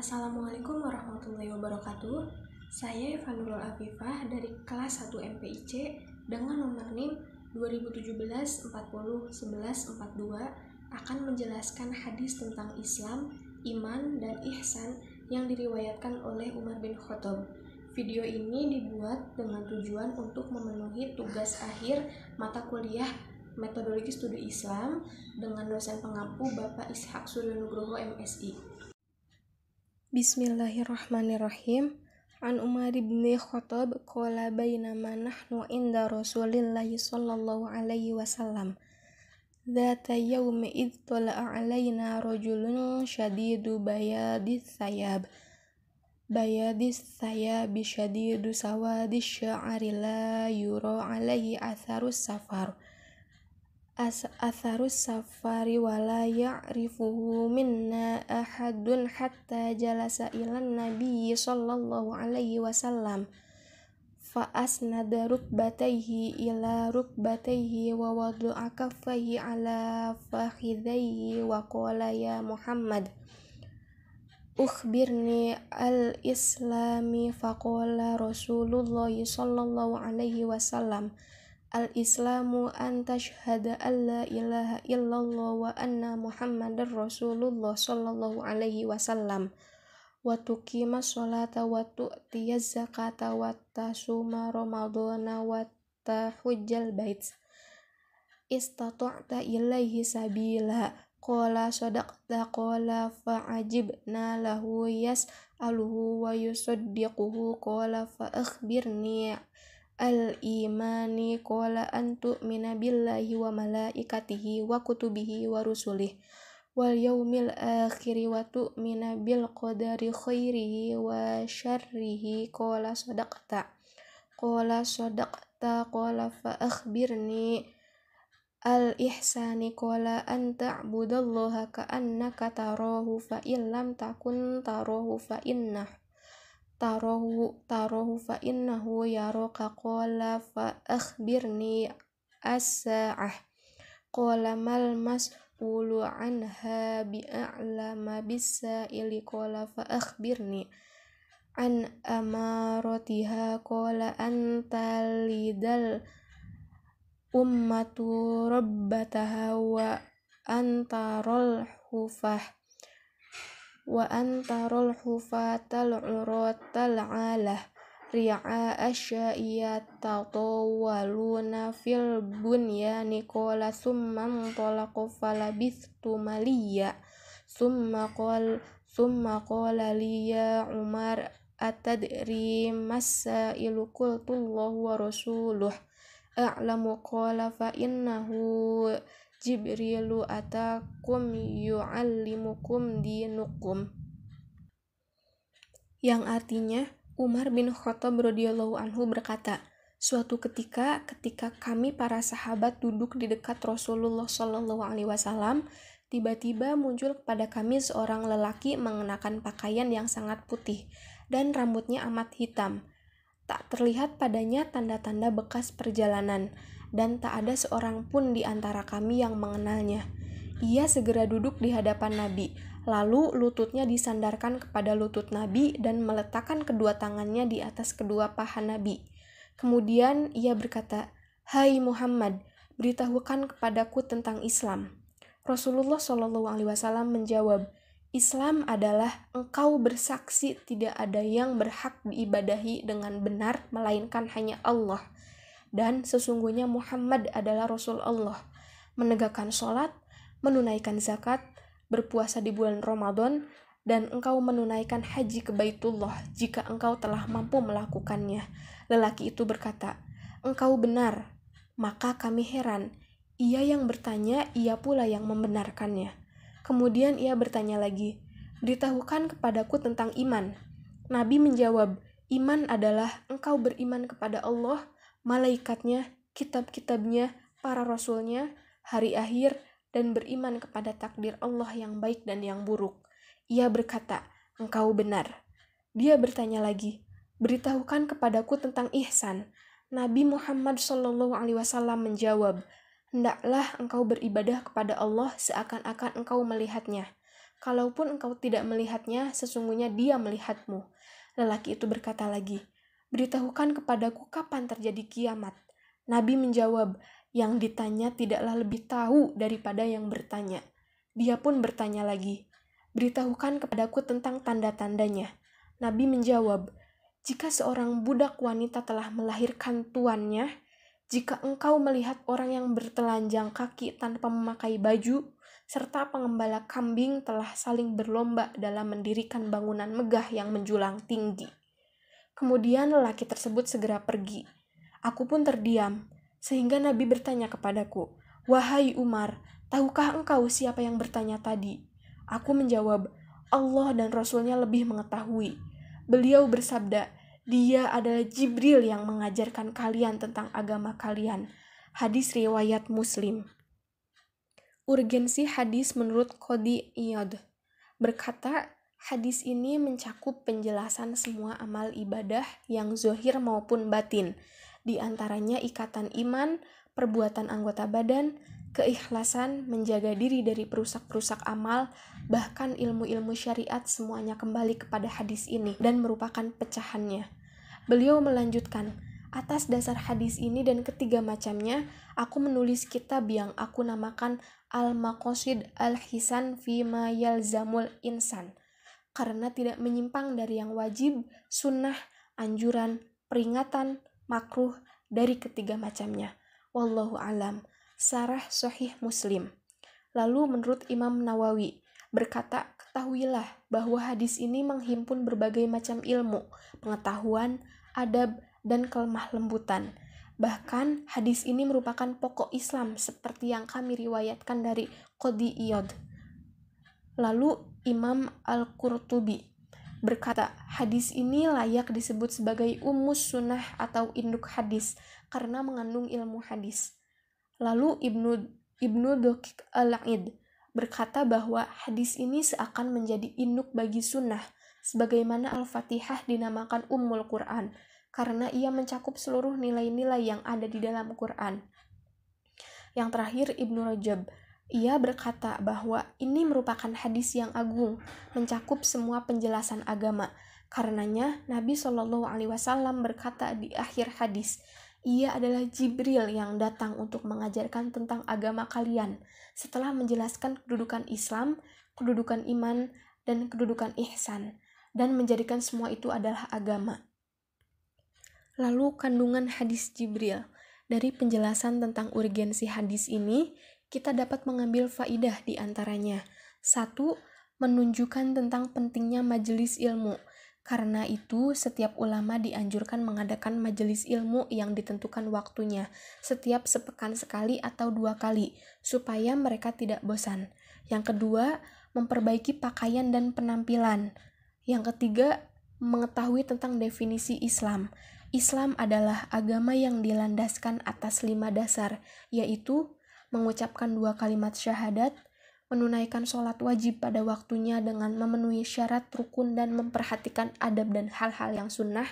Assalamualaikum warahmatullahi wabarakatuh. Saya Evanurul Afifah dari kelas 1 MPIC dengan nomor NIM 2017-40-11-42 akan menjelaskan hadis tentang Islam, iman, dan ihsan yang diriwayatkan oleh Umar bin Khattab. Video ini dibuat dengan tujuan untuk memenuhi tugas akhir mata kuliah Metodologi Studi Islam dengan dosen pengampu Bapak Ishak Suryonugroho MSI. Bismillahirrahmanirrahim. An Umar bin Khattab qala bainama nahnu inda Rasulillahi sallallahu alaihi wasallam. Dzata yaumi id tala'a alaina rajulun syadidu bayadis sayab syadidu sawadis sya'ri la yura alaihi atharus safari wala ya'rifuhu minna ahadun hatta jalasa ilan nabi sallallahu alaihi wasallam fa asnada rukbatayhi ila rukbatayhi wa wada'a kaffayhi ala fakhidayhi wa qala ya Muhammad ukhbirni al-islami faqala Rasulullah sallallahu alaihi wasallam al-islamu an tashhada an la ilaha illallah wa anna muhammadar rasulullah sallallahu alaihi wasallam wa tuqimas sholata wa tu'tiyaz zakata wa tasuma ramadhana wa tahujjal bait istata'ta ilaihi sabila qala sadaqta qala fa'ajibna lahu yas'aluhu wa yusaddiquhu qala fa akhbirni al-imani qala an tu'mina billahi wa malaikatihi wa kutubihi wa rusulihi wal yaumil akhiri wa tu'mina bil qadari khairihi wa syarrihi qala sadaqta qala fa akhbirni al-ihsani qala an ta'budallaha ka'annaka tarahu fa in lam takun tarahu fa fa innahu yaraka qala fa akhbirni as-sa'ah qala mal mas'ulu anha bi'a'lama bis-sa'ili qala fa akhbirni an amaratiha qala an talidal ummatu rabbataha wa antarul hufatal uratal alah ri'a asya'iyata tawaluna fil bunyani qala summa talaqu falabithtu maliya summa qala liya Umar atadri masailu qultullahu wa rasuluh a'lamu qala fa innahu Jibrilu atakum yu'allimukum dinukum, yang artinya Umar bin Khattab radhiyallahu anhu berkata, suatu ketika kami para sahabat duduk di dekat Rasulullah sallallahu alaihi wasallam, tiba-tiba muncul kepada kami seorang lelaki mengenakan pakaian yang sangat putih dan rambutnya amat hitam. Tak terlihat padanya tanda-tanda bekas perjalanan, dan tak ada seorang pun di antara kami yang mengenalnya. Ia segera duduk di hadapan Nabi, lalu lututnya disandarkan kepada lutut Nabi dan meletakkan kedua tangannya di atas kedua paha Nabi. Kemudian ia berkata, "Hai Muhammad, beritahukan kepadaku tentang Islam." Rasulullah SAW menjawab, Islam adalah engkau bersaksi tidak ada yang berhak diibadahi dengan benar melainkan hanya Allah, dan sesungguhnya Muhammad adalah Rasul Allah. Menegakkan sholat, menunaikan zakat, berpuasa di bulan Ramadan, dan engkau menunaikan haji ke Baitullah jika engkau telah mampu melakukannya. Lelaki itu berkata, engkau benar. Maka kami heran. Ia yang bertanya, ia pula yang membenarkannya. Kemudian ia bertanya lagi, beritahukan kepadaku tentang iman. Nabi menjawab, iman adalah engkau beriman kepada Allah, malaikatnya, kitab-kitabnya, para rasulnya, hari akhir, dan beriman kepada takdir Allah yang baik dan yang buruk. Ia berkata, engkau benar. Dia bertanya lagi, beritahukan kepadaku tentang ihsan. Nabi Muhammad SAW menjawab, hendaklah engkau beribadah kepada Allah seakan-akan engkau melihatnya. Kalaupun engkau tidak melihatnya, sesungguhnya Dia melihatmu. Lelaki itu berkata lagi, beritahukan kepadaku kapan terjadi kiamat. Nabi menjawab, yang ditanya tidaklah lebih tahu daripada yang bertanya. Dia pun bertanya lagi, beritahukan kepadaku tentang tanda-tandanya. Nabi menjawab, jika seorang budak wanita telah melahirkan tuannya, jika engkau melihat orang yang bertelanjang kaki tanpa memakai baju, serta pengembala kambing telah saling berlomba dalam mendirikan bangunan megah yang menjulang tinggi. Kemudian lelaki tersebut segera pergi. Aku pun terdiam, sehingga Nabi bertanya kepadaku, wahai Umar, tahukah engkau siapa yang bertanya tadi? Aku menjawab, Allah dan Rasulnya lebih mengetahui. Beliau bersabda, Dia adalah Jibril yang mengajarkan kalian tentang agama kalian. Hadis riwayat Muslim. Urgensi hadis menurut Qadhi Iyad berkata, hadis ini mencakup penjelasan semua amal ibadah yang zahir maupun batin, di antaranya ikatan iman, perbuatan anggota badan, keikhlasan, menjaga diri dari perusak-perusak amal, bahkan ilmu-ilmu syariat semuanya kembali kepada hadis ini dan merupakan pecahannya. Beliau melanjutkan, atas dasar hadis ini dan ketiga macamnya, aku menulis kitab yang aku namakan Al-Maqasid Al-Hisan Fima Yalzamul Insan, karena tidak menyimpang dari yang wajib, sunnah, anjuran, peringatan, makruh dari ketiga macamnya. Wallahu alam. Sarah Sahih Muslim. Lalu menurut Imam Nawawi berkata, ketahuilah bahwa hadis ini menghimpun berbagai macam ilmu, pengetahuan, adab, dan kelemah lembutan. Bahkan hadis ini merupakan pokok Islam seperti yang kami riwayatkan dari Qadhi Iyad. Lalu Imam Al-Qurtubi berkata, hadis ini layak disebut sebagai ummus sunnah atau induk hadis karena mengandung ilmu hadis. Lalu Ibnu Daqiq Al-Aid berkata bahwa hadis ini seakan menjadi induk bagi sunnah, sebagaimana Al-Fatihah dinamakan Ummul Quran, karena ia mencakup seluruh nilai-nilai yang ada di dalam Quran. Yang terakhir Ibnu Rajab, ia berkata bahwa ini merupakan hadis yang agung, mencakup semua penjelasan agama. Karenanya Nabi SAW berkata di akhir hadis, ia adalah Jibril yang datang untuk mengajarkan tentang agama kalian, setelah menjelaskan kedudukan Islam, kedudukan iman, dan kedudukan ihsan, dan menjadikan semua itu adalah agama. Lalu kandungan hadis Jibril. Dari penjelasan tentang urgensi hadis ini, kita dapat mengambil faidah di antaranya. 1. Menunjukkan tentang pentingnya majelis ilmu. Karena itu, setiap ulama dianjurkan mengadakan majelis ilmu yang ditentukan waktunya, setiap sepekan sekali atau 2 kali, supaya mereka tidak bosan. Yang kedua, memperbaiki pakaian dan penampilan. Yang ketiga, mengetahui tentang definisi Islam. Islam adalah agama yang dilandaskan atas 5 dasar, yaitu mengucapkan 2 kalimat syahadat, menunaikan sholat wajib pada waktunya dengan memenuhi syarat rukun dan memperhatikan adab dan hal-hal yang sunnah.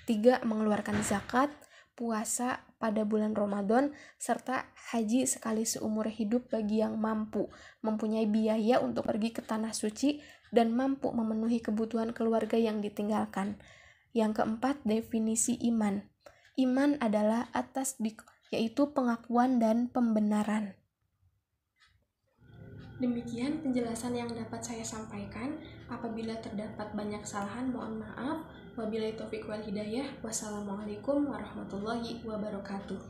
3. Mengeluarkan zakat, puasa pada bulan Ramadan, serta haji sekali seumur hidup bagi yang mampu, mempunyai biaya untuk pergi ke tanah suci, dan mampu memenuhi kebutuhan keluarga yang ditinggalkan. Yang keempat, definisi iman. Iman adalah yaitu pengakuan dan pembenaran. Demikian penjelasan yang dapat saya sampaikan. Apabila terdapat banyak kesalahan, mohon maaf. Wabillahi taufiq wal hidayah. Wassalamualaikum warahmatullahi wabarakatuh.